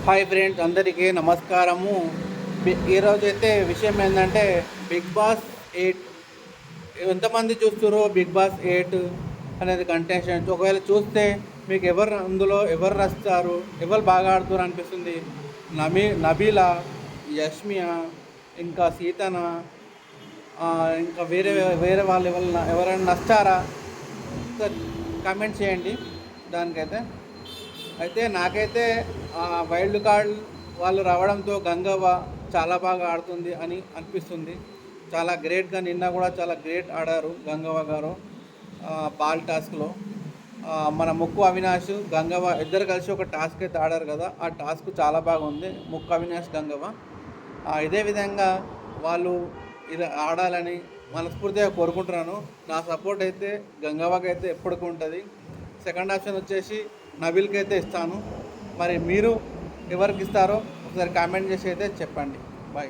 Hi friends, అందరికీ నమస్కారము. ఈరోజైతే విషయం ఏంటంటే బిగ్ బాస్ 8 ఎంతమంది చూస్తుర్రో బిగ్ బాస్ 8 అనేది కంటెస్టెంట్స్. ఒకవేళ చూస్తే మీకు అందులో ఎవరు నచ్చుతారు, ఎవరు బాగా ఆడుతారు అనిపిస్తుంది? నబీలా, యష్మియా, ఇంకా సీతన, ఇంకా వేరే వేరే వాళ్ళు ఎవరైనా నచ్చారా? కామెంట్ చేయండి. దానికైతే నాకైతే వైల్డ్ కార్డ్ వాళ్ళు రావడంతో గంగవ్వ చాలా బాగా ఆడుతుంది అని అనిపిస్తుంది. చాలా గ్రేట్గా నిన్న కూడా చాలా గ్రేట్ ఆడారు గంగవ్వ గారు. బాల్ టాస్క్లో మన ముక్కు అవినాష్, గంగవ్వ ఇద్దరు కలిసి ఒక టాస్క్ అయితే ఆడారు కదా. ఆ టాస్క్ చాలా బాగుంది. ముక్కు అవినాష్, గంగవ్వ ఇదే విధంగా వాళ్ళు ఇలా ఆడాలని మనస్ఫూర్తిగా కోరుకుంటున్నాను. నా సపోర్ట్ అయితే గంగవ్వకి అయితే ఎప్పటికీ ఉంటుంది. సెకండ్ ఆప్షన్ వచ్చేసి నబీల్కి అయితే ఇస్తాను. మరి మీరు ఎవరికి ఇస్తారో ఒకసారి కామెంట్ చేసి అయితే చెప్పండి. బాయ్.